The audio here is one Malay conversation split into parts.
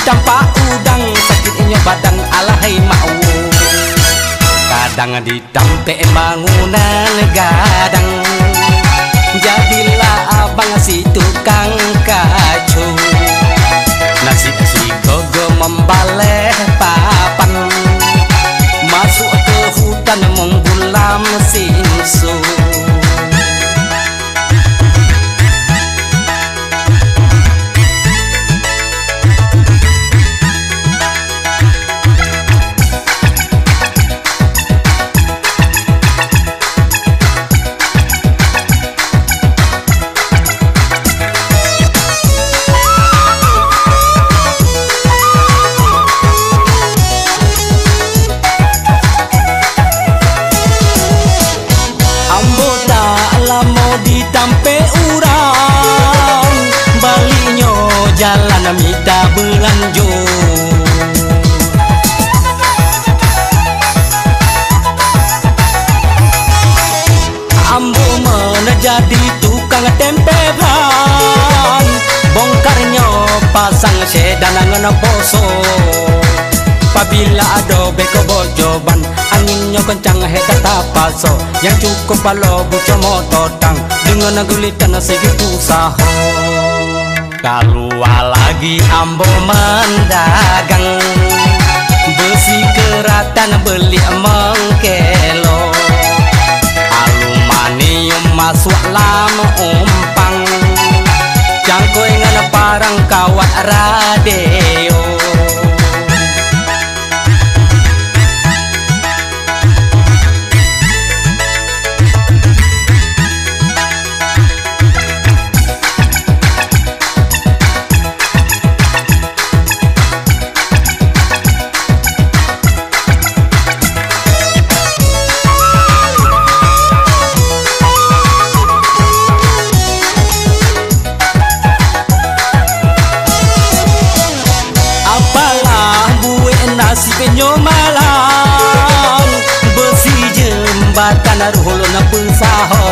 ditampak udang, sakitnya badan alahai mau. Kadang ditampek bangunan gadang, jadilah abang si tukang kacu. Nasi gogo membaleh papan, masuk ke hutan menggulam sinsu. Ditampe urang, balinyo jalan minta belanjo. Ambo mana jadi tukang tempe ban, bongkarnya pasang sedanangan boso. Apabila ada beko bojoban, anginnya kencang heta paso, yang cukup kalau buco motor tang dengan gulitan segitu saho. Keluar lagi ambo mendagang, besi keratan beli mengkelo, aluminium masuk lama umpang, cangkoi ngana parang kawat radio. Nasi penyo malang, besi jembatan aruholo na pensaho.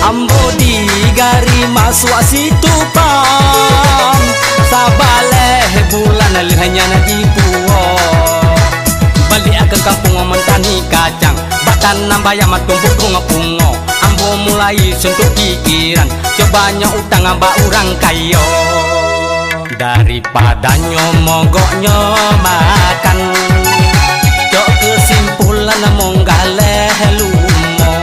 Ambo digari masuk situ pam, sabaleh bulan hanya na dipuo. Balik ke kampung mentani kacang, batan nambaya matumpuk pungo. Ambo mulai sentuh pikiran, cobanya utang amba orang kayo. Daripada mogoknya makan, cok kesimpulan monggaleh lumo.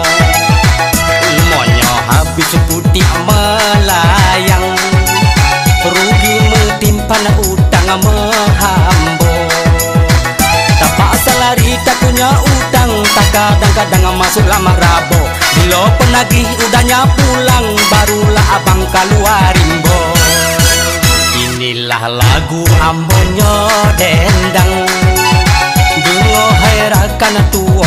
Lumonya habis putih melayang, rugi metimpan utang menghambo. Tapak salari tak punya utang, tak kadang-kadang masuk lama rabo. Bila penagih udahnya pulang, barulah abang keluar rimbo. Inilah lagu ambonyo dendang, dungo herakan tua